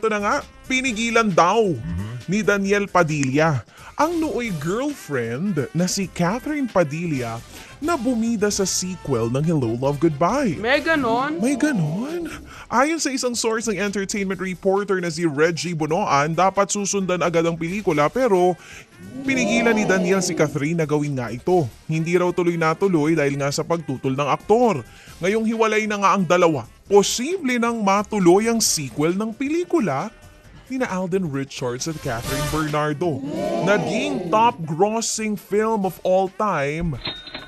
eto na nga, pinigilan daw ni Daniel Padilla ang nooy girlfriend na si Catherine Padilla na bumida sa sequel ng Hello, Love, Goodbye. May ganon? May ganon? Ayon sa isang source ng entertainment reporter na si Reggie Bunoan, dapat susundan agad ang pelikula pero pinigilan ni Daniel si Catherine na gawin nga ito. Hindi raw tuloy natuloy dahil nga sa pagtutol ng aktor. Ngayong hiwalay na nga ang dalawa, posible nang matuloy ang sequel ng pelikula ni Alden Richards at Catherine Bernardo. Naging top-grossing film of all time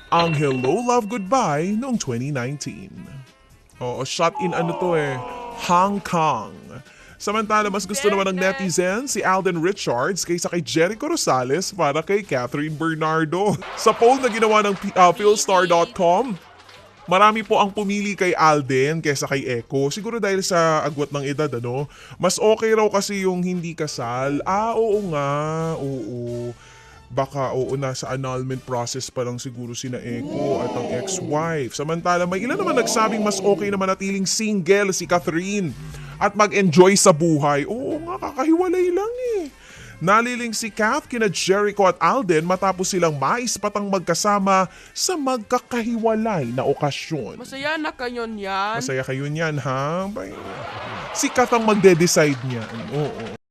ang Hello, Love, Goodbye noong 2019. Oo, shot in Hong Kong. Samantala, mas gusto naman ng netizen si Alden Richards kaysa kay Jericho Rosales para kay Catherine Bernardo. Sa poll na ginawa ng philstar.com, marami po ang pumili kay Alden kaysa kay Echo. Siguro dahil sa agwat ng edad, Mas okay raw kasi yung hindi kasal. Oo nga, oo. Baka nasa annulment process pa lang siguro sina Echo at ang ex-wife. Samantala, may ilan naman nagsabing mas okay na manatiling single si Catherine at mag-enjoy sa buhay. Oo nga, kakahiwalay lang eh. Naliling si Kath kina Jericho at Alden matapos silang maispatang magkasama sa magkakahiwalay na okasyon. Masaya na kayo niyan. Masaya kayo niyan, ha? Si Kath ang magde-decide niyan. Oo.